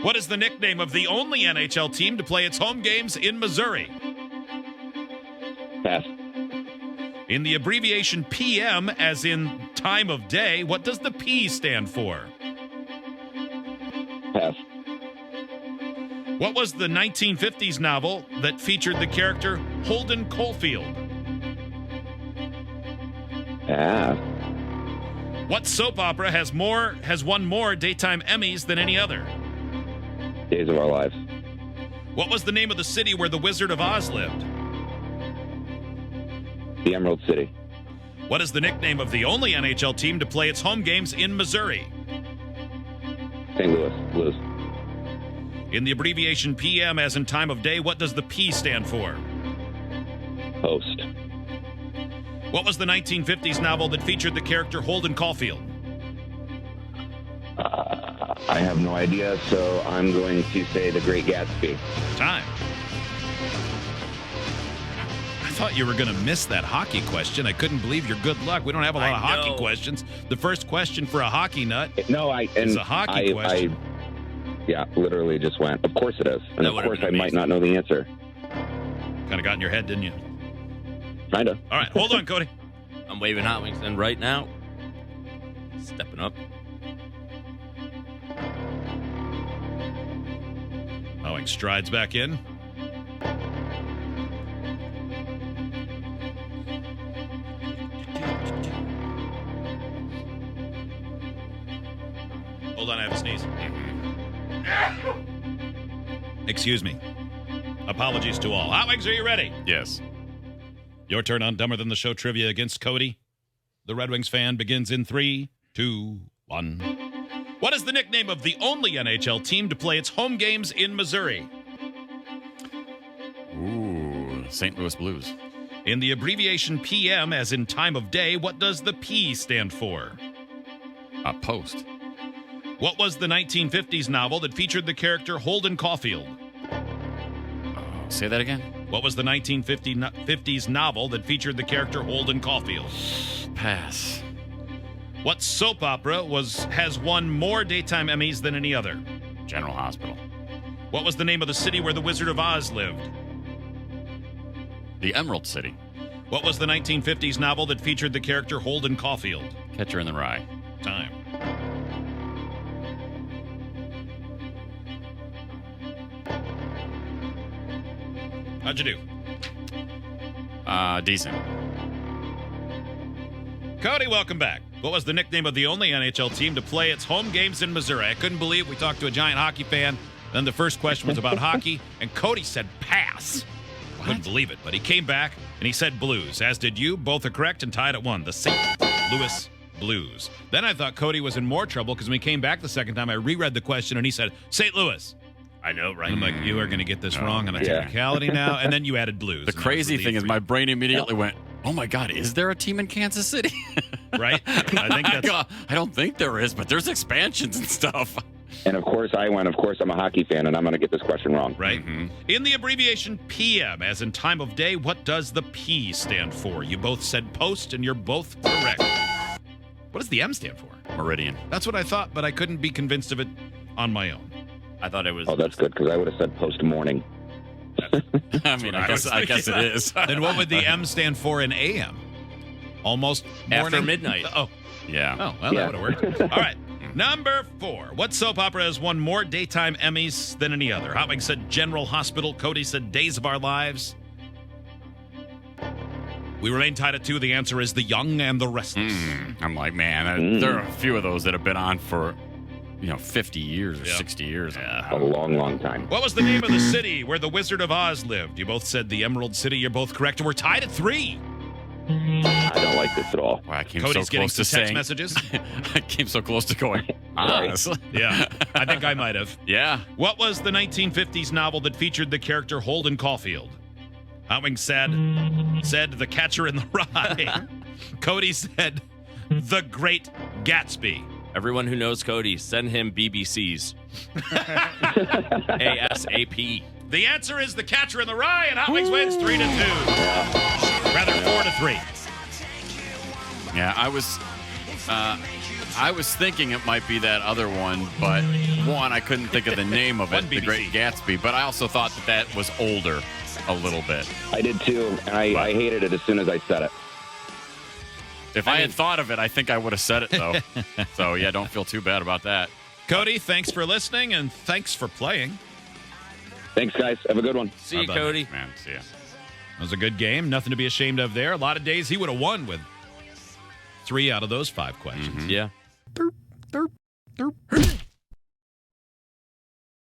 What is the nickname of the only NHL team to play its home games in Missouri? Pass. In the abbreviation PM, as in time of day, what does the P stand for? Pass. What was the 1950s novel that featured the character Holden Caulfield? Pass. What soap opera has won more daytime Emmys than any other? Days of Our Lives. What was the name of the city where the Wizard of Oz lived? The Emerald City. What is the nickname of the only NHL team to play its home games in Missouri? St. Louis Blues. In the abbreviation PM, as in time of day, what does the P stand for? Post. What was the 1950s novel that featured the character Holden Caulfield? I have no idea, so I'm going to say The Great Gatsby. Time. I thought you were going to miss that hockey question. I couldn't believe your good luck. We don't have a lot of hockey questions. The first question for a hockty nut is a hockey question. Yeah, literally just went, of course it is. And of course I might not know the answer. Kind of got in your head, didn't you? Kind of. All right, hold on, Cody. I'm waving Hot Wings in right now. Stepping up. Howing strides back in. Hold on, I have a sneeze. Excuse me. Apologies to all. Hot Wings, are you ready? Yes. Your turn on Dumber Than the Show trivia against Cody. The Red Wings fan begins in 3, 2, 1. What is the nickname of the only NHL team to play its home games in Missouri? Ooh, St. Louis Blues. In the abbreviation PM, as in time of day, what does the P stand for? Post. What was the 1950s novel that featured the character Holden Caulfield? Say that again? What was the 1950s novel that featured the character Holden Caulfield? Pass. What soap opera has won more daytime Emmys than any other? General Hospital. What was the name of the city where the Wizard of Oz lived? The Emerald City. What was the 1950s novel that featured the character Holden Caulfield? Catcher in the Rye. Time. How'd you do? Decent. Cody, welcome back. What was the nickname of the only NHL team to play its home games in Missouri? I couldn't believe we talked to a giant hockey fan. Then the first question was about hockey, and Cody said pass. What? Couldn't believe it, but he came back, and he said Blues, as did you. Both are correct and tied at 1. The St. Louis Blues. Then I thought Cody was in more trouble because when he came back the second time, I reread the question, and he said St. Louis. I know, right? I'm like, you are going to get this wrong on a technicality now, and then then you added Blues. The crazy thing is my brain immediately went, oh my God, is there a team in Kansas City? Right? I think that's... I don't think there is, but there's expansions and stuff. And of course I'm a hockey fan, and I'm going to get this question wrong. Right. Mm-hmm. In the abbreviation PM, as in time of day, what does the P stand for? You both said post, and you're both correct. What does the M stand for? Meridian. That's what I thought, but I couldn't be convinced of it on my own. I thought it was. Oh, that's good, because I would have said post-morning. I mean, I guess it is. Then what would the M stand for in AM? Almost morning? After midnight. Oh, Yeah. well, that would have worked. All right. Number 4. What soap opera has won more daytime Emmys than any other? Hot Wings said General Hospital. Cody said Days of Our Lives. We remain tied at 2. The answer is The Young and the Restless. I'm like, man, there are a few of those that have been on for, 50 years or 60 years. A long, long time. What was the name of the city where the Wizard of Oz lived? You both said the Emerald City. You're both correct. And we're tied at 3. I don't like this at all. Wow, I came Cody's so getting close to some text saying. messages. I came so close to going. Oz. Yeah, I think I might have. Yeah. What was the 1950s novel that featured the character Holden Caulfield? Hot Wings said The Catcher in the Rye. Cody said The Great Gatsby. Everyone who knows Cody, send him BBCs. ASAP. The answer is The Catcher in the Rye, and Hot Wings wins 3-2. Rather 4-3. Yeah, I was I was thinking it might be that other one, but one, I couldn't think of the name of it, One The BBC. Great Gatsby, but I also thought that was older a little bit. I did too, and I hated it as soon as I said it. If I had thought of it, I think I would have said it, though. So, yeah, don't feel too bad about that. Cody, thanks for listening, and thanks for playing. Thanks, guys. Have a good one. See you, Bye-bye. Cody. Man, see ya. That was a good game. Nothing to be ashamed of there. A lot of days he would have won with 3 out of those 5 questions. Yeah. Derp, derp, derp.